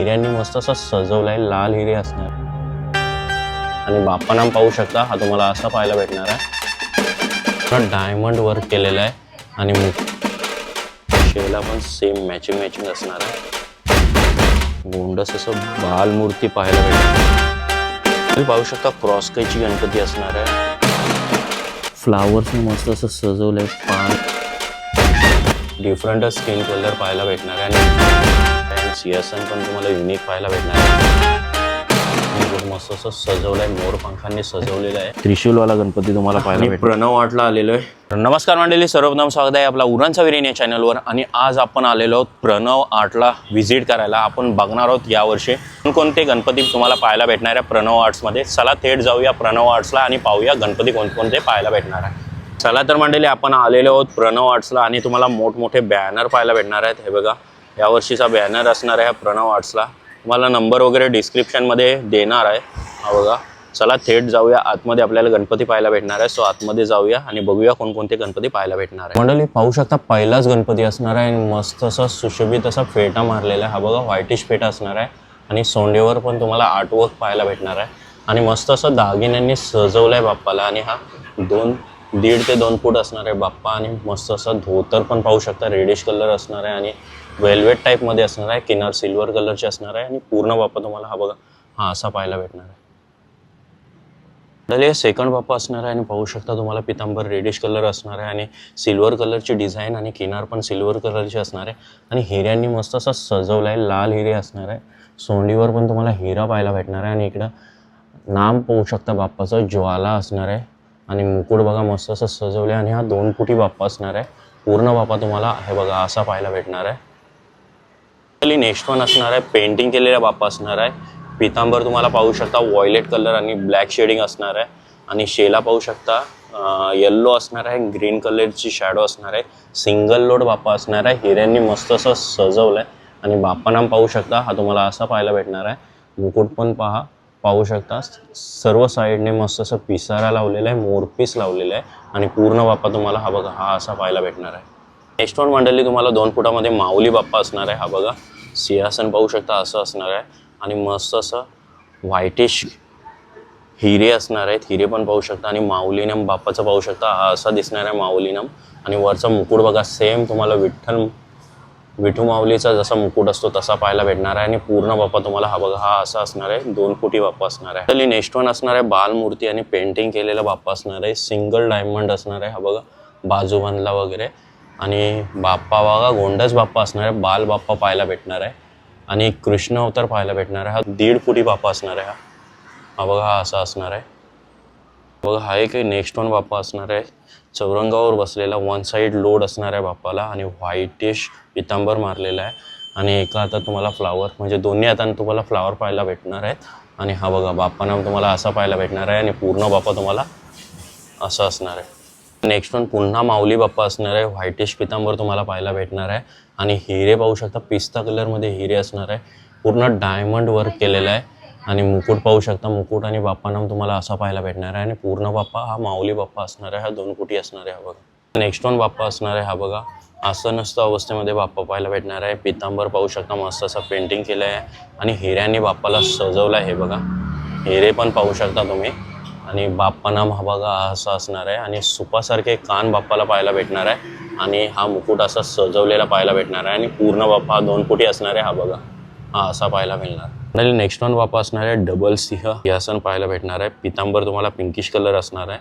हिऱ्यांनी मस्त असं सजवलाय, लाल हिरे असणार आणि बाप्पा नाम पाहू शकता, हा तुम्हाला असा पाहायला भेटणार आहे. डायमंड वर्क केलेला आहे आणि शेला पण सेम मॅचिंग असणार आहे. गोंडस असं बालमूर्ती पाहायला भेटणार. तुम्ही पाहू शकता क्रॉस कैची गणपती असणार आहे. फ्लावर्सने मस्त असं सजवलंय. पान डिफरंट स्किन कलर पाहायला भेटणार आहे आणि सिंहासन पण तुम्हाला युनिक पाहायला भेटणार आहे. मस्त असं सजवलंय, मोर पंखांनी सजवलेलं आहे. त्रिशूलवाला गणपती तुम्हाला पाहायला भेटणार. प्रणव आर्टला आलेलो आहे. नमस्कार मंडळी, सर्वप्रथम स्वागत आहे आपला उरणचा विरीन या चॅनलवर. आणि आज आपण आलेलो आहोत प्रणव आर्टला व्हिजिट करायला. आपण बघणार आहोत यावर्षी कोणकोणते गणपती तुम्हाला पाहायला भेटणार आहे प्रणव आर्ट्समध्ये. चला थेट जाऊया प्रणव आर्ट्सला आणि पाहूया गणपती कोणकोणते पाहायला भेटणार आहे. चला तर मंडळी, आपण आलेलो आहोत प्रणव आर्ट्सला आणि तुम्हाला मोठमोठे बॅनर पाहायला भेटणार आहेत. हे बघा, यावर्षीचा बॅनर असणार आहे प्रणव आर्ट्सला. तुम्हाला नंबर वगैरे डिस्क्रिप्शनमध्ये देणार आहे. हा बघा, चला थेट जाऊया आतमध्ये. आपल्याला गणपती पाहायला भेटणार आहे. सो आतमध्ये जाऊया आणि बघूया कोणकोणते गणपती पाहायला भेटणार आहे. मंडळी पाहू शकता, पहिलाच गणपती असणार आहे. मस्त असा सुशोभित असा फेटा मारलेला आहे. हा बघा, व्हाईटिश फेटा असणार आहे आणि सोंडेवर पण तुम्हाला आर्टवर्क पाहायला भेटणार आहे. आणि मस्त असं दागिन्यांनी सजवलं आहे बाप्पाला. आणि हा 1.5 ते 2 फूट असणार आहे बाप्पा. आणि मस्त असं धोतर पण पाहू शकता, रेडिश कलर असणार आहे आणि वेल्वेट टाईपमध्ये असणार आहे. किनार सिल्वर कलरचे असणार आहे आणि पूर्ण बाप्पा तुम्हाला हा बघा, हा असा पाहायला भेटणार आहे. हे सेकंड बाप्पा असणार आहे आणि पाहू शकता तुम्हाला पितांबर रेडिश कलर असणार आहे आणि सिल्वर कलरची डिझाईन आणि किनार पण सिल्वर कलरची असणार आहे. आणि हिऱ्यांनी मस्त असं सजवलं आहे, लाल हिरे असणार आहे. सोंडीवर पण तुम्हाला हिरा पाहायला भेटणार आहे. आणि इकडं नाम पाहू शकता बाप्पाचं, ज्वाला असणार आहे. आणि मुकुट बघा मस्त असं सजवलं आहे. आणि हा 2 फुटी बाप्पा असणार आहे. पूर्ण बाप्पा तुम्हाला हे बघा असा पाहायला भेटणार आहे. नेक्स्ट वन असणार आहे पेंटिंग केलेला बाप्पा असणार आहे. पितांबर तुम्हाला पाहू शकता व्हायलेट कलर आणि ब्लॅक शेडिंग असणार आहे. आणि शेला पाहू शकता येल्लो असणार आहे, ग्रीन कलरची शॅडो असणार आहे. सिंगल लोड बाप्पा असणार आहे. हिऱ्यांनी मस्त असं सजवलं आहे. आणि बाप्पा नाम पाहू शकता, हा तुम्हाला असा पाहायला भेटणार आहे. मुकुट पण पाहू शकता, सर्व साईडने मस्त असं पिसारा लावलेला आहे, मोरपीस लावलेला आहे. आणि पूर्ण बाप्पा तुम्हाला हा बघा, हा असा पाहायला भेटणार आहे. नेक्स्ट वन मंडळी, तुम्हाला 2 फुटामध्ये माऊली बाप्पा असणार आहे. हा बघा, सिंहासन पाहू शकता असं असणार आहे. आणि मस्त असं व्हाईटिश हिरे असणार आहेत. हिरे पण पाहू शकता. आणि माऊलीनम बाप्पाचं पाहू शकता, हा असा दिसणार आहे माऊलीनम. आणि वरचा मुकुट बघा, सेम तुम्हाला विठू माऊलीचा जसा मुकुट असतो तसा पाहायला भेटणार आहे. आणि पूर्ण बाप्पा तुम्हाला हा बघा, हा असा असणार आहे. 2 फुटी बाप्पा असणार आहे. तर नेक्स्ट वन असणार आहे बालमूर्ती आणि पेंटिंग केलेला बाप्पा असणार आहे. सिंगल डायमंड असणार आहे. हा बघा, बाजूबंदला वगैरे. आणि बाप्पा बघा, गोंडस बाप्पा असणार आहे. बाल बाप्पा पाहायला भेटणार आहे. आणि कृष्ण अवतार पाहायला भेटणार आहे. हा 1.5 फुटी बाप्पा असणार आहे. हा बघा, हा असा असणार आहे. बघा, हा एक नेक्स्ट वन बाप्पा असणार आहे. चौरंगावर बसलेला, 1 साईड लोड असणार आहे बाप्पाला. आणि व्हाईटिश पितांबर मारलेला आहे. आणि एका हातात तुम्हाला फ्लावर, म्हणजे दोन्ही हातांनी तुम्हाला फ्लावर पाहायला भेटणार आहेत. आणि हा बघा, बाप्पा नाम तुम्हाला असा पाहायला भेटणार आहे. आणि पूर्ण बाप्पा तुम्हाला असं असणार आहे. नेक्स्ट वन पुन्हा माऊली बाप्पा असणार आहे. व्हाईटिश पितांबर तुम्हाला पाहायला भेटणार आहे. आणि हिरे पाहू शकता, पिस्ता कलरमध्ये हिरे असणार आहे. पूर्ण डायमंड वर्क केलेलं आहे. आणि मुकुट पाहू शकता, मुकुट आणि बाप्पा नाम तुम्हाला असा पाहायला भेटणार आहे. आणि पूर्ण बाप्पा हा माऊली बाप्पा असणार आहे. हा 2 फुटी असणार आहे. हा बघा, नेक्स्ट वन बाप्पा असणार आहे. हा बघा, असं नसतं अवस्थेमध्ये बाप्पा पाहायला भेटणार आहे. पितांबर पाहू शकता, मस्त असं पेंटिंग केलं आहे. आणि हिऱ्यांनी बाप्पाला सजवलं आहे. हे बघा, हिरे पण पाहू शकता तुम्ही. आणि बाप्पा नाम हा बघा असा असणार आहे. आणि सुपासारखे कान बाप्पाला पाहायला भेटणार आहे. आणि हा मुकुट असा सजवलेला पाहायला भेटणार आहे. आणि पूर्ण बाप्पा हा 2 फुटी असणार आहे. हा बघा, हा असा पाहायला मिळणार. आणि नेक्स्ट वन बाप्पा असणार आहे डबल सिंहासन पाहायला भेटणार आहे. पितांबर तुम्हाला पिंकिश कलर असणार आहे.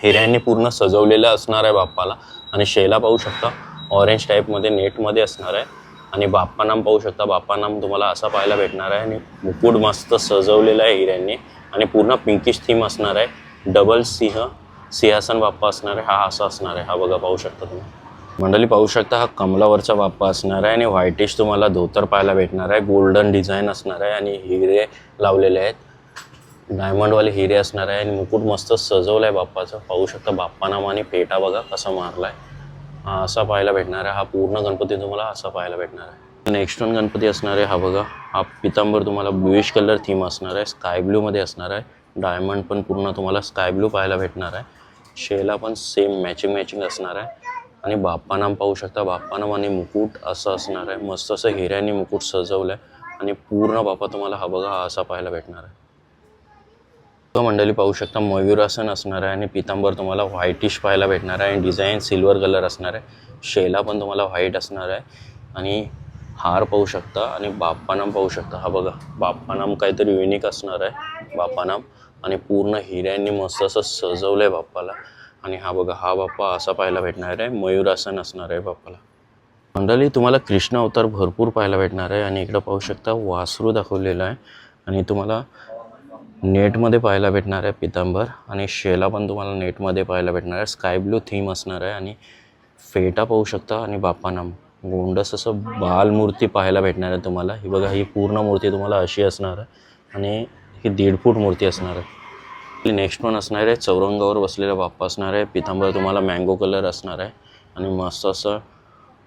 हिऱ्यांनी पूर्ण सजवलेलं असणार आहे बाप्पाला. आणि शेला पाहू शकता, ऑरेंज टाईपमध्ये नेटमध्ये असणार आहे. आणि बाप्पा नाम पाहू शकता, बाप्पा नाम तुम्हाला असा पाहायला भेटणार आहे. आणि मुकुट मस्त सजवलेलं आहे हिऱ्यांनी. आणि पूर्ण पिंकिश थीम असणार आहे. डबल सिंहासन बाप्पा असणार आहे. हा असा असणार आहे. हा बघा, पाहू शकता तुम्ही मंडळी, पाहू शकता हा कमलावरचा बाप्पा असणार आहे. आणि व्हाईटिश तुम्हाला धोतर पाहायला भेटणार आहे. गोल्डन डिझाईन असणार आहे. आणि हिरे लावलेले आहेत, डायमंडवाले हिरे असणार आहे. आणि मुकुट मस्त सजवलं आहे बाप्पाचं. पाहू शकता बाप्पा नाम आणि फेटा बघा कसा मारला आहे. हा असा पाहायला भेटणार आहे. हा पूर्ण गणपती तुम्हाला असा पाहायला भेटणार आहे. नेक्स्ट वन गणपती असणार आहे. हा बघा, हा पितांबर तुम्हाला ब्लूइश कलर थीम असणार आहे. स्काय ब्लूमध्ये असणार आहे. डायमंड पण पूर्ण तुम्हाला स्काय ब्लू पाहायला भेटणार आहे. शेला पण सेम मॅचिंग असणार आहे. आणि बाप्पा नाम पाहू शकता, बाप्पा नाम आणि मुकुट असं असणार आहे. मस्त असं हिऱ्यांनी मुकुट सजवलं आहे. आणि पूर्ण बाप्पा तुम्हाला हा बघा हा असा पाहायला भेटणार आहे. तो मंडळी पाहू शकता मयूरासन असणार आहे आणि पितांबर तुम्हाला व्हाईटिश पाहायला भेटणार आहे आणि डिझाईन सिल्वर कलर असणार आहे. शेला पण तुम्हाला व्हाईट असणार आहे आणि हार पाहू शकता आणि बाप्पानाम पाहू शकता. हा बघा बाप्पानाम काहीतरी युनिक असणार आहे बाप्पानाम आणि पूर्ण हिऱ्यांनी मस्त असं सजवलं आहे बाप्पाला. आणि हा बघा हा बाप्पा असा पाहायला भेटणार आहे, मयूरासन असणार आहे बाप्पाला. मंडळी तुम्हाला कृष्ण अवतार भरपूर पाहायला भेटणार आहे आणि इकडं पाहू शकता वासरू दाखवलेलं आहे आणि तुम्हाला नेटमध्ये पाहायला भेटणार आहे पितांबर आणि शेला पण तुम्हाला नेटमध्ये पाहायला भेटणार आहे. स्काय ब्लू थीम असणार आहे आणि फेटा पाहू शकता आणि बाप्पानाम गोंडस असं बालमूर्ती पाहायला भेटणार आहे तुम्हाला. ही बघा ही पूर्ण मूर्ती तुम्हाला अशी असणार आहे आणि ही 1.5 फूट मूर्ती असणार आहे. नेक्स्ट वन असणार आहे चौरंगावर बसलेला बाप्पा असणार आहे. पितांबर तुम्हाला मँगो कलर असणार आहे आणि मस्त असं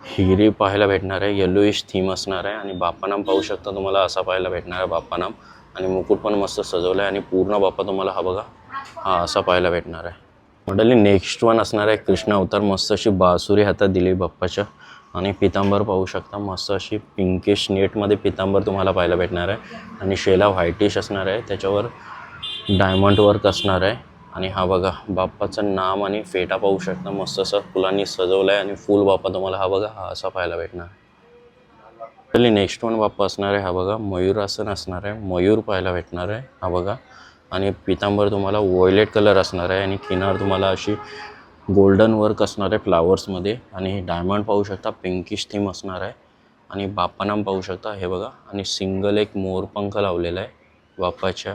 हिरे पाहायला भेटणार आहे. येलोइश थीम असणार आहे आणि बाप्पानाम पाहू शकता तुम्हाला असा पाहायला भेटणार आहे बाप्पानाम आणि मुकुट पण मस्त सजवलं आहे आणि पूर्ण बाप्पा तुम्हाला हा बघा हा असा पाहायला भेटणार आहे. मंडळी नेक्स्ट वन असणार आहे कृष्ण अवतार. मस्त अशी बासुरी हातात दिली बाप्पाच्या आणि पितांबर पाहू शकता मस्त अशी पिंकिश नेटमध्ये पितांबर तुम्हाला पाहायला भेटणार आहे आणि शेला व्हाईटिश असणार आहे, त्याच्यावर डायमंड वर्क असणार आहे. आणि हा बघा बाप्पाचं नाम आणि फेटा पाहू शकता मस्त असं फुलांनी सजवलं आहे आणि फुल बाप्पा तुम्हाला हा बघा हा असा पाहायला भेटणार आहे. नेक्स्ट वन बाप्पा असणार आहे हा बघा मयूरासन असणार आहे, मयूर पाहायला भेटणार आहे हा बघा आणि पितांबर तुम्हाला व्हायलेट कलर असणार आहे आणि किनार तुम्हाला अशी गोल्डन वर्क असणार आहे फ्लावर्समध्ये आणि डायमंड पाहू शकता पिंकिश थीम असणार आहे आणि बाप्पानाम पाहू शकता हे बघा आणि सिंगल एक मोरपंख लावलेला आहे बाप्पाच्या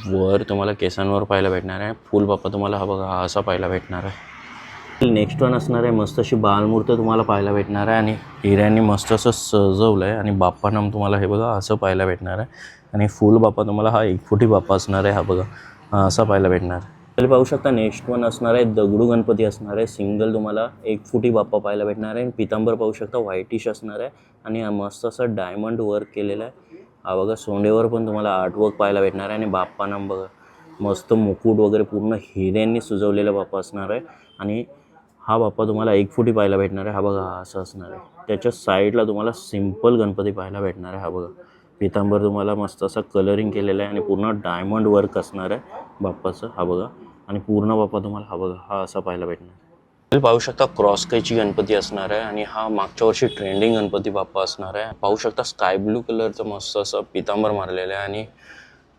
वर तुम्हाला केसांवर पाहायला भेटणार आहे. फुल बाप्पा तुम्हाला हा बघा हा असा पाहायला भेटणार आहे. नेक्स्ट वन असणार आहे मस्त अशी बालमूर्ती तुम्हाला पाहायला भेटणार आहे आणि हिऱ्यांनी मस्त असं सजवलं आहे आणि बाप्पानाम तुम्हाला हे बघा असं पाहायला भेटणार आहे आणि फुल बाप्पा तुम्हाला हा 1 फुटी बाप्पा असणार आहे हा बघा हा असा पाहायला भेटणार आहे. तरी पाहू शकता नेक्स्ट वन असणार आहे दगडू गणपती असणार आहे. सिंगल तुम्हाला 1 फुटी बाप्पा पाहायला भेटणार आहे. पितांबर पाहू शकता व्हाईटिश असणार आहे आणि मस्त असं डायमंड वर्क केलेलं आहे. हा बघा सोंडेवर पण तुम्हाला आर्टवर्क पाहायला भेटणार आहे आणि बाप्पानाम बघा मस्त मुकुट वगैरे पूर्ण हिऱ्यांनी सजवलेला बाप्पा असणार आहे आणि हा बाप्पा तुम्हाला 1 फुटी पाहायला भेटणार आहे. हा बघा हा असं असणार आहे. त्याच्या साईडला तुम्हाला सिम्पल गणपती पाहायला भेटणार आहे. हा बघा पितांबर तुम्हाला मस्त असं कलरिंग केलेलं आहे आणि पूर्ण डायमंड वर्क असणार आहे बाप्पाचं हा बघा आणि पूर्ण बाप्पा तुम्हाला हा बघा हा असा पाहायला भेटणार. पाहू शकता क्रॉस कैची गणपती असणार आहे आणि हा मागच्या वर्षी ट्रेंडिंग गणपती बाप्पा असणार आहे. पाहू शकता स्काय ब्लू कलरचं मस्त असं पितांबर मारलेलं आहे आणि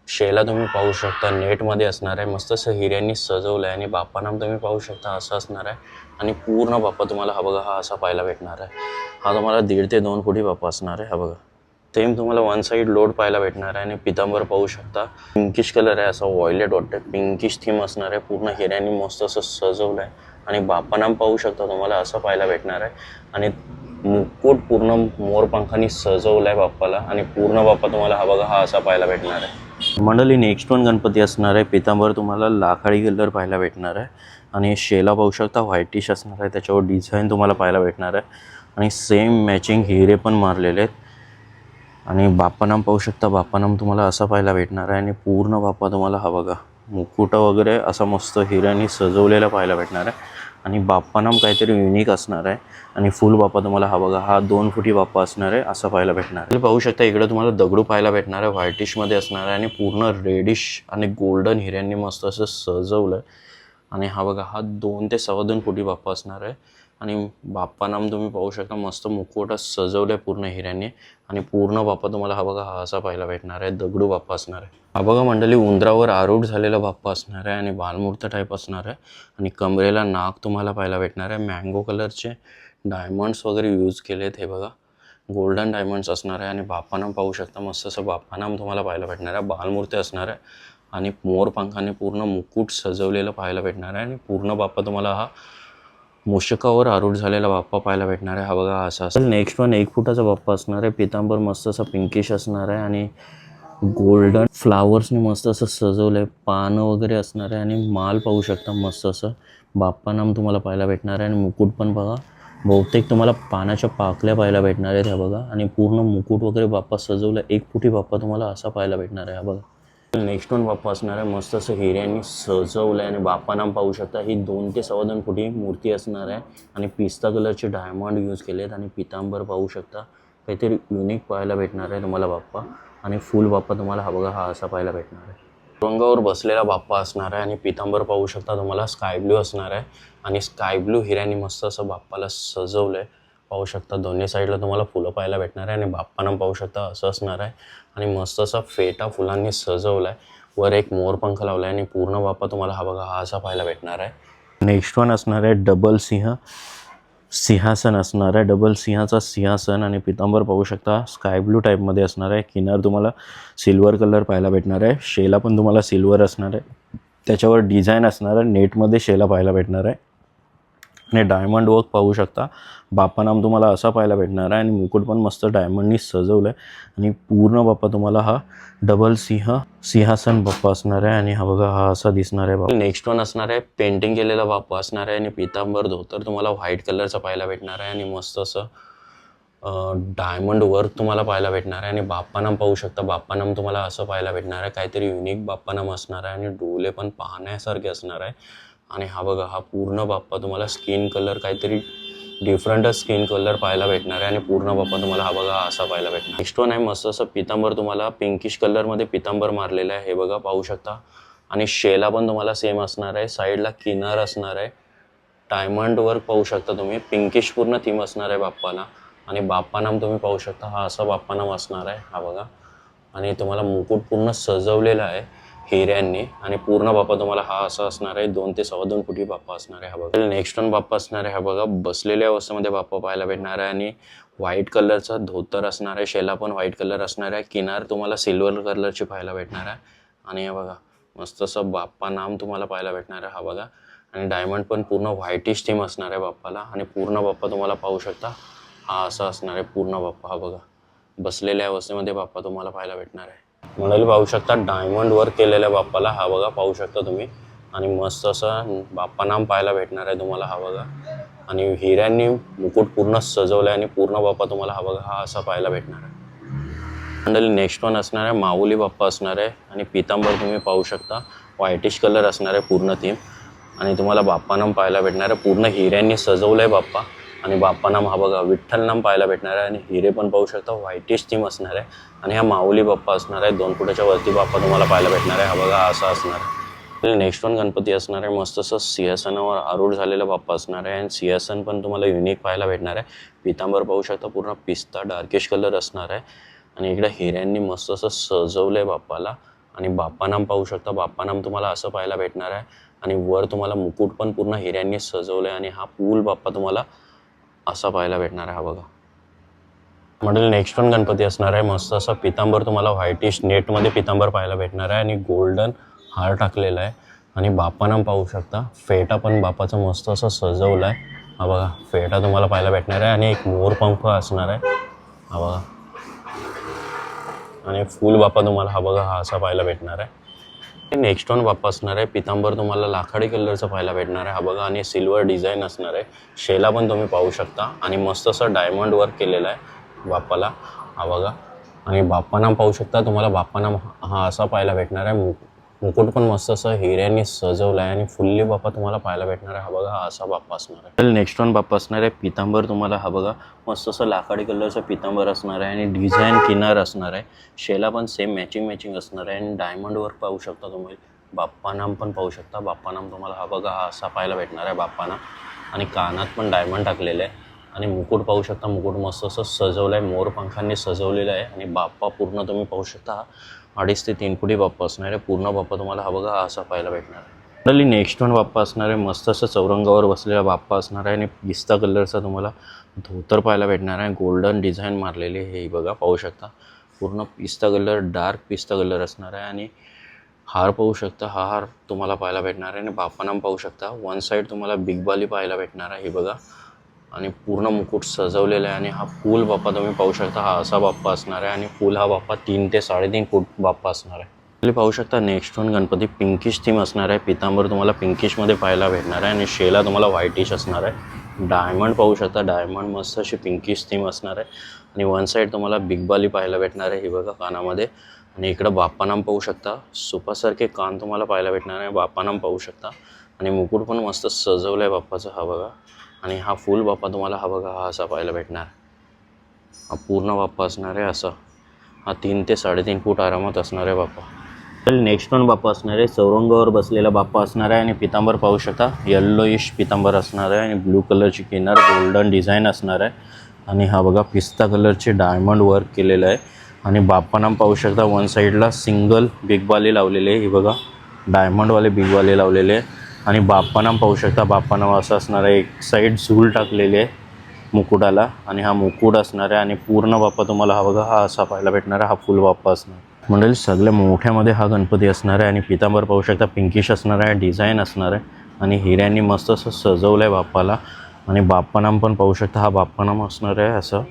शेला तुम्ही पाहू शकता नेटमध्ये असणार आहे. मस्त असं हिऱ्यांनी सजवलं आहे आणि बाप्पानाम तुम्ही पाहू शकता असं असणार आहे आणि पूर्ण बाप्पा तुम्हाला हा बघा हा असा पाहायला भेटणार आहे. हा तुम्हाला 1.5 ते 2 फुटी बाप्पा असणार आहे. हा बघा सेम तुम्हाला वन साईड लोड पाहायला भेटणार आहे आणि पितांबर पाहू शकता पिंकिश कलर आहे, असा व्हायलेट वाटतं पिंकिश थीम असणार आहे. पूर्ण हिऱ्यांनी मस्त असं सजवलं आहे आणि बाप्पानाम पाहू शकता तुम्हाला असं पाहायला भेटणार आहे आणि मुकुट पूर्ण मोरपंखांनी सजवलं आहे बाप्पाला आणि पूर्ण बाप्पा तुम्हाला हा बघा हा असा पाहायला भेटणार आहे. मंडळी नेक्स्ट वन गणपती असणार आहे. पितांबर तुम्हाला लाखाडी कलर पाहायला भेटणार आहे आणि शेला पाहू शकता व्हाईटिश असणार आहे, त्याच्यावर डिझाईन तुम्हाला पाहायला भेटणार आहे आणि सेम मॅचिंग हिरे पण मारलेले आहेत आणि बाप्पानाम पाहू शकता बाप्पानाम तुम्हाला असा पाहायला भेटणार आहे आणि पूर्ण बाप्पा तुम्हाला हा बघा मुकुटा वगैरे असा मस्त हिऱ्यांनी सजवलेला पाहायला भेटणार आहे आणि बाप्पानाम काहीतरी युनिक असणार आहे आणि फुल बाप्पा तुम्हाला हा बघा हा 2 फुटी बाप्पा असणार आहे असं पाहायला भेटणार आहे. पाहू शकता इकडे तुम्हाला दगडू पाहायला भेटणार आहे व्हाईटिशमध्ये असणार आहे आणि पूर्ण रेडिश आणि गोल्डन हिऱ्यांनी मस्त असं सजवलं आहे आणि हा बघा हा 2 ते 2.25 फुटी बाप्पा असणार आहे आणि बाप्पानाम तुम्ही पाहू शकता मस्त मुकुटा सजवलं आहे पूर्ण हिऱ्यांनी आणि पूर्ण बाप्पा तुम्हाला हा बघा हा असा पाहायला भेटणार आहे दगडू बाप्पा असणार आहे. हा बघा मंडळी उंदरावर आरूढ झालेला बाप्पा असणार आहे आणि बालमूर्त टाईप असणार आहे आणि कमरेला नाक तुम्हाला पाहायला भेटणार आहे. मँगो कलरचे डायमंड्स वगैरे यूज केलेत, हे बघा गोल्डन डायमंड्स असणार आहे आणि बाप्पानाम पाहू शकता मस्त असं बाप्पानाम तुम्हाला पाहायला भेटणार आहे. बालमूर्ती असणार आहे आणि मोरपंखाने पूर्ण मुकुट सजवलेलं पाहायला भेटणार आहे आणि पूर्ण बाप्पा तुम्हाला हा मूषकावर आरूढ झालेला बाप्पा पाहायला भेटणार आहे. हा बघा असा असेल. नेक्स्ट वन 1 फुटाचा बाप्पा असणार आहे. पितांबर मस्त असं पिंकिश असणार आहे आणि गोल्डन फ्लावर्सने मस्त असं सजवलं आहे, पानं वगैरे असणार आहे आणि माल पाहू शकता मस्त असं बाप्पानाम तुम्हाला पाहायला भेटणार आहे आणि मुकुट पण बघा बहुतेक तुम्हाला पानाच्या पाकल्या पाहायला भेटणार आहेत. ह्या बघा आणि पूर्ण मुकुट वगैरे बाप्पा सजवलं 1 फुटी बाप्पा तुम्हाला असा पाहायला भेटणार आहे. हा बघा नेक्स्ट वन बाप्पा असणार आहे. मस्त असं हिऱ्यांनी सजवलं आहे आणि बाप्पानाम पाहू शकता ही 2 ते 2.25 फुटी मूर्ती असणार आहे आणि पिस्ता कलरचे डायमंड यूज केले आहेत आणि पितांबर पाहू शकता काहीतरी युनिक पाहायला भेटणार आहे तुम्हाला बाप्पा. आणि फुल बाप्पा तुम्हाला हा बघा हा असा पाहायला भेटणार आहे. रंगावर बसलेला बाप्पा असणार आहे आणि पितांबर पाहू शकता तुम्हाला स्काय ब्ल्यू असणार आहे. आणि स्काय ब्ल्यू हिऱ्याने मस्त असं बाप्पाला सजवलं आहे. पाहू शकता दोन्ही साईडला तुम्हाला फुलं पाहायला भेटणार आहे. आणि बाप्पानं पाहू शकता असं असणार आहे. आणि मस्त असा फेटा फुलांनी सजवला आहे. वर एक मोरपंख लावला आहे आणि पूर्ण बाप्पा तुम्हाला हा बघा हा असा पाहायला भेटणार आहे. नेक्स्ट वन असणार आहे डबल सिंहासन असणार आहे. डबल सिंहाचा सिंहासन आणि पितांबर पाहू शकता स्काय ब्लू टाईपमध्ये असणार आहे. किनार तुम्हाला सिल्वर कलर पाहायला भेटणार आहे. शेला पण तुम्हाला सिल्वर असणार आहे. त्याच्यावर डिझाईन असणार आहे. नेटमध्ये शेला पाहायला भेटणार आहे. आणि डायमंड वर्क पाहू शकता. बाप्पानाम तुम्हाला असा पाहायला भेटणार आहे. आणि मुकुट पण मस्त डायमंडनी सजवलं आहे. आणि पूर्ण बाप्पा तुम्हाला हा डबल सिंहासन बाप्पा असणार आहे. आणि हा बघा हा असा दिसणार आहे बाप्पा. नेक्स्ट वन असणार आहे पेंटिंग केलेला बाप्पा असणार आहे. आणि पितांबर धोतर तुम्हाला व्हाईट कलरचा पाहायला भेटणार आहे. आणि मस्त असं डायमंड वर्क तुम्हाला पाहायला भेटणार आहे. आणि बाप्पानाम पाहू शकता. बाप्पानाम तुम्हाला असं पाहायला भेटणार आहे. काहीतरी युनिक बाप्पानाम असणार आहे. आणि डोले पण पाहण्यासारखे असणार आहे. आणि हा बघा हा पूर्ण बाप्पा तुम्हाला स्किन कलर काहीतरी डिफरंटच स्किन कलर पाहायला भेटणार आहे. आणि पूर्ण बाप्पा तुम्हाला हा बघा असा पाहायला भेटणार. नेक्स्ट वन आहे मस्त असं पितांबर तुम्हाला पिंकिश कलरमध्ये पितांबर मारलेलं आहे. हे बघा पाहू शकता. आणि शेला पण तुम्हाला सेम असणार आहे. साईडला किनार असणार आहे. डायमंड वर्क पाहू शकता तुम्ही. पिंकिश पूर्ण थीम असणार आहे बाप्पाला. आणि बाप्पानाम तुम्ही पाहू शकता हा असा बाप्पानाम असणार आहे. हा बघा. आणि तुम्हाला मुकुट पूर्ण सजवलेला आहे हिऱ्यांनी. आणि पूर्ण बाप्पा तुम्हाला हा असा असणार आहे. 2 ते 2.25 फुटी बाप्पा असणार आहे. हा बघा. नेक्स्ट वन बाप्पा असणार आहे. हा बघा बसलेल्या अवस्थेमध्ये बाप्पा पाहायला भेटणार आहे. आणि व्हाईट कलरचा धोतर असणार आहे. शेला पण व्हाईट कलर असणार आहे. किनार तुम्हाला सिल्वर कलरची पाहायला भेटणार आहे. आणि हे बघा मस्त असं बाप्पा नाम तुम्हाला पाहायला भेटणार आहे. हा बघा. आणि डायमंड पण पूर्ण व्हाईटिश थीम असणार आहे बाप्पाला. आणि पूर्ण बाप्पा तुम्हाला पाहू शकता हा असा असणार आहे पूर्ण बाप्पा. हा बघा बसलेल्या अवस्थेमध्ये बाप्पा तुम्हाला पाहायला भेटणार आहे. मंडळी पाहू शकता डायमंड वर्क केलेल्या बाप्पाला. हा बघा पाहू शकता तुम्ही. आणि मस्त असं बाप्पा नाम पाहायला भेटणार आहे तुम्हाला. हा बघा. आणि हिऱ्यांनी मुकुट पूर्ण सजवलं आहे. आणि पूर्ण बाप्पा तुम्हाला हा बघा हा असा पाहायला भेटणार आहे. मंडळी नेक्स्ट वन असणार आहे माऊली बाप्पा असणार आहे. आणि पितांबर तुम्ही पाहू शकता व्हाईटिश कलर असणार आहे पूर्ण थीम. आणि तुम्हाला बाप्पा नाम पाहायला भेटणार आहे. पूर्ण हिऱ्यांनी सजवलं आहे बाप्पा. आणि बाप्पा नाम हा बघा विठ्ठल नाम पाहायला भेटणार आहे. आणि हिरे पण पाहू शकता व्हाईटिश थीम असणार आहे. आणि हा माऊली बाप्पा असणार आहे. 2 फुटाच्या वरती बाप्पा तुम्हाला पाहायला भेटणार आहे. हा बघा असा असणार आहे. नेक्स्ट वन गणपती असणार आहे. मस्त असं सिंहासनावर आरूढ झालेला बाप्पा असणार आहे. आणि सिंहासन पण तुम्हाला युनिक पाहायला भेटणार आहे. पितांबर पाहू शकता पूर्ण पिस्ता डार्किश कलर असणार आहे. आणि इकडे हिऱ्यांनी मस्त असं सजवलं आहे बाप्पाला. आणि बाप्पा नाम पाहू शकता. बाप्पा नाम तुम्हाला असं पाहायला भेटणार आहे. आणि वर तुम्हाला मुकुट पण पूर्ण हिऱ्यांनी सजवलं आहे. आणि हा पूल बाप्पा तुम्हाला असा पाहायला भेटणार आहे. हा बघा. मंडळी नेक्स्ट वन गणपती असणार आहे. मस्त असा पितांबर तुम्हाला व्हाईटिश नेटमध्ये पितांबर पाहायला भेटणार आहे. आणि गोल्डन हार टाकलेला आहे. आणि बाप्पानाम पाहू शकता. फेटा पण बाप्पाचं मस्त असं सजवलं आहे. हा बघा फेटा तुम्हाला पाहायला भेटणार आहे. आणि एक मोरपंख असणार आहे. हा बघा. आणि फुल बाप्पा तुम्हाला हा बघा हा असा पाहायला भेटणार आहे. नेक्स्ट वन बाप्पा असणार आहे. पितांबर तुम्हाला लाखाडी कलरचा पाहायला भेटणार आहे. हा बघा. आणि सिल्वर डिझाईन असणार आहे. शेला पण तुम्ही पाहू शकता. आणि मस्त असं डायमंड वर्क केलेलं आहे बाप्पाला. हा बघा. आणि बाप्पानाम पाहू शकता. तुम्हाला बाप्पानाम हा असा पाहायला भेटणार आहे. मुकुट पण मस्त असं हिऱ्यांनी सजवलं आहे. आणि फुल्ली बाप्पा तुम्हाला पाहायला भेटणार आहे. हा बघा हा असा बाप्पा असणार आहे. नेक्स्ट वन बाप्पा असणार आहे. पितांबर तुम्हाला हा बघा मस्त असं लाखाडी कलरचं पितांबर असणार आहे. आणि डिझाईन किनार असणार आहे. शेला पण सेम मॅचिंग असणार आहे. आणि डायमंड वर्क पाहू शकता तुम्ही. बाप्पानाम पण पाहू शकता. बाप्पानाम तुम्हाला हा बघा हा असा पाहायला भेटणार आहे बाप्पानाम. आणि कानात पण डायमंड टाकलेलं आहे. आणि मुकुट पाहू शकता. मुकुट मस्त असं सजवलं आहे. मोरपंखांनी सजवलेलं आहे. आणि बाप्पा पूर्ण तुम्ही पाहू शकता 2.5 ते 3 फुटी बाप्पा असणार आहे. पूर्ण बाप्पा तुम्हाला हा बघा हा असा पाहायला भेटणार आहे. मंडळी नेक्स्ट वन बाप्पा असणार आहे. मस्त असं चौरंगावर बसलेला बाप्पा असणार आहे. आणि पिस्ता कलरचा तुम्हाला धोतर पाहायला भेटणार आहे. गोल्डन डिझाईन मारलेली हे बघा पाहू शकता. पूर्ण पिस्ता कलर डार्क पिस्ता कलर असणार आहे. आणि हार पाहू शकता. हा हार तुम्हाला पाहायला भेटणार आहे. आणि बाप्पानाम पाहू शकता. वन साईड तुम्हाला बिग बाली पाहायला भेटणार आहे. हे बघा. आणि पूर्ण मुकुट सजवलेला आहे. आणि हा फुल बाप्पा तुम्ही पाहू शकता. हा असा बाप्पा असणार आहे. आणि फुल हा बाप्पा 3 ते 3.5 फूट बाप्पा असणार आहे. तुम्ही पाहू शकता next one Ganpati pinkish theme असणार आहे. पितांबर तुम्हाला पिंकिशमध्ये पाहायला भेटणार आहे. आणि शेला तुम्हाला व्हाईटिश असणार आहे. डायमंड पाहू शकता. डायमंड मस्त अशी पिंकिश थीम असणार आहे. आणि वन साईड तुम्हाला बिग बाली पाहायला भेटणार आहे. हे बघा कानामध्ये. आणि इकडं बाप्पानाम पाहू शकता. सुपासारखे कान तुम्हाला पाहायला भेटणार आहे. बाप्पानाम पाहू शकता. आणि मुकुट पण मस्त सजवलं आहे बाप्पाचं. हा बघा. आणि हा फुल बाप्पा तुम्हाला हा बघा हा असा पाहायला भेटणार. हा पूर्ण बाप्पा असणार आहे असा. हा 3 ते 3.5 फूट आरामात असणार आहे बाप्पा. तर नेक्स्ट पण बाप्पा असणार आहे, चौरंगावर बसलेला बाप्पा असणार आहे आणि पितांबर पाहू शकता येल्लोइश पितांबर असणार आहे आणि ब्लू कलरची किनार गोल्डन डिझाईन असणार आहे. आणि हा बघा पिस्ता कलरचे डायमंड वर्क केलेलं आहे. आणि बाप्पानाम पाहू शकता वन साईडला सिंगल बिगवाले लावलेले आहे. हे बघा डायमंडवाले बिगवाले लावलेले आहे. आणि बाप्पानाम पाहू शकता बाप्पानाम असं असणार आहे, एक साईड झूल टाकलेले आहे मुकुटाला आणि हा मुकुट असणार आहे. आणि पूर्ण बाप्पा तुम्हाला हा बघा हा असा पाहायला भेटणार आहे. हा फुल बाप्पा असणार मंडळी. सगळ्या मोठ्यामध्ये हा गणपती असणार आहे आणि पितांबर पाहू शकता पिंकिश असणार आहे, डिझाईन असणार आहे आणि हिऱ्यांनी मस्त असं सजवलं आहे बाप्पाला. आणि बाप्पानाम पण पाहू शकता हा बाप्पानाम असणार आहे असं.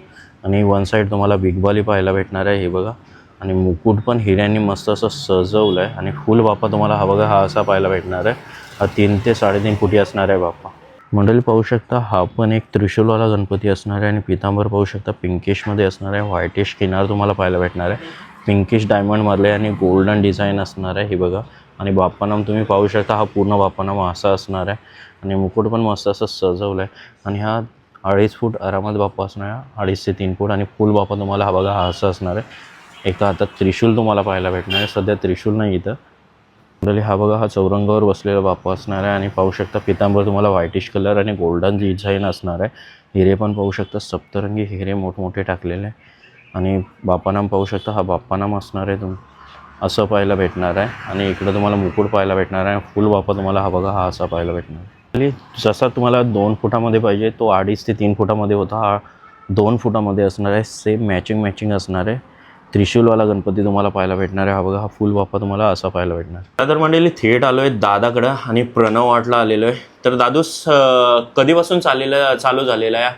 आणि वन साईड तुम्हाला बिगबाली पाहायला भेटणार आहे. हे बघा आणि मुकुट पण हिऱ्यांनी मस्त असं सजवलं आहे. आणि फुल बाप्पा तुम्हाला हा बघा हा असा पाहायला भेटणार आहे. हा 3 ते 3.5 फुटी असणार आहे बाप्पा. मंडळी पाहू शकता हा पण एक त्रिशूलवाला गणपती असणार आहे आणि पितांबर पाहू शकता पिंकिशमध्ये असणार आहे. व्हाईटिश किनार तुम्हाला पाहायला भेटणार आहे, पिंकिश डायमंडमधले आणि गोल्डन डिझाईन असणार आहे. हे बघा आणि बाप्पानाम तुम्ही पाहू शकता हा पूर्ण बाप्पानाम असा असणार आहे. आणि मुकुट पण मस्त असं सजवलं आहे. आणि हा 2.5 फूट आरामात बाप्पा असणार आहे, 2.5 ते 3 फूट. आणि फुल बाप्पा तुम्हाला हा बघा हा असा असणार आहे. एका हातात त्रिशूल तुम्हाला पाहायला भेटणार आहे, सध्या त्रिशूल नाही इथं. मंडळी हा बघा हा चौरंगावर बसलेला बाप्पा असणार आहे. आणि पाहू शकता पितांबर तुम्हाला व्हाईटिश कलर आणि गोल्डन डिझाईन असणार आहे. हिरे पण पाहू शकता सप्तरंगी हिरे मोठमोठे टाकलेले आहे. आणि बाप्पानाम पाहू शकता हा बाप्पानाम असणार आहे असं पाहायला भेटणार आहे. आणि इकडं तुम्हाला मुकुट पाहायला भेटणार आहे. फुल बाप्पा तुम्हाला हा बघा हा असा पाहायला भेटणार आहे. जसा तुम्हाला 2 फुटामध्ये पाहिजे तो 2.5 ते 3 फुटामध्ये होता, हा 2 फुटामध्ये असणार आहे. सेम मॅचिंग असणार आहे. त्रिशूलवाला गणपती तुम्हाला पाहायला भेटणार आहे. हा बघा हा फुल बाप्पा तुम्हाला असा पाहायला भेटणार. तर मंडळी थेट आलो आहे दादाकडं आणि प्रणव वाटला आलेलो आहे. तर दादूस कधीपासून चालू झालेला आहे?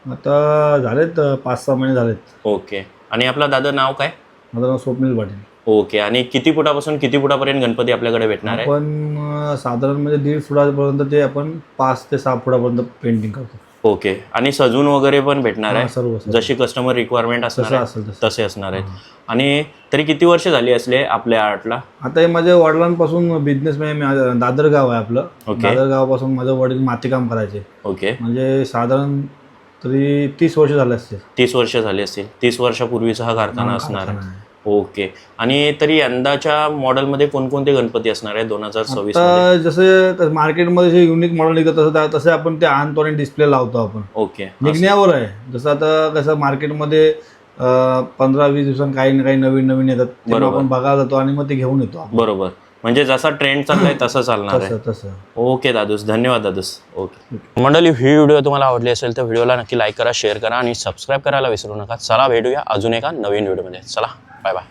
आता झालेत 5-6 महिने झालेत. ओके. आणि आपला दादा नाव काय? माझं नाव स्वप्नील पाटील. ओके. आणि किती फुटापासून किती फुटापर्यंत गणपती आपल्याकडे भेटणार आहे? आपण साधारण म्हणजे 1.5 फुटापर्यंत ते आपण 5 ते 6 फुटापर्यंत पेंटिंग करतो. ओके. आणि सजून वगैरे पण भेटणार आहे, सर्व जशी कस्टमर रिक्वायरमेंट असणार आहे असेल तसे असणार आहेत. आणि तरी किती वर्ष झाली असले आपल्या आर्टला? आता हे माझ्या वडिलांपासून बिझनेस म्हणजे दादर गाव आहे आपलं. दादर गावापासून माझे वडील मातीकाम करायचे. ओके. म्हणजे साधारण तरी 30 वर्ष झाले असतील. 30 वर्ष झाली असतील. 30 वर्षापूर्वीचा हा कारखाना असणार आहे. ओके. आणि तरी यंदाच्या मॉडेलमध्ये कोणकोणते गणपती असणार आहे 2026 मध्ये? जसं मार्केटमध्ये जे युनिक मॉडेल निघत तसे आपण ते आणतो आणि डिस्प्ले लावतो आपण. ओके. निघण्यावर आहे. जसं आता कसं मार्केटमध्ये 15-20 दिवसांनी काही ना काही नवीन येतात, ते आपण बघायला जातो आणि मग ते घेऊन येतो. बरोबर. म्हणजे जसा ट्रेंड चाललाय तसं चालणार आहे. तसं. ओके दादूस, धन्यवाद दादूस. ओके मंडळी, ही व्हिडिओ तुम्हाला आवडली असेल तर व्हिडिओला नक्की लाईक करा, शेअर करा आणि सबस्क्राईब करायला विसरू नका. चला भेटूया अजून एका नवीन व्हिडिओमध्ये. चला बाय बाय.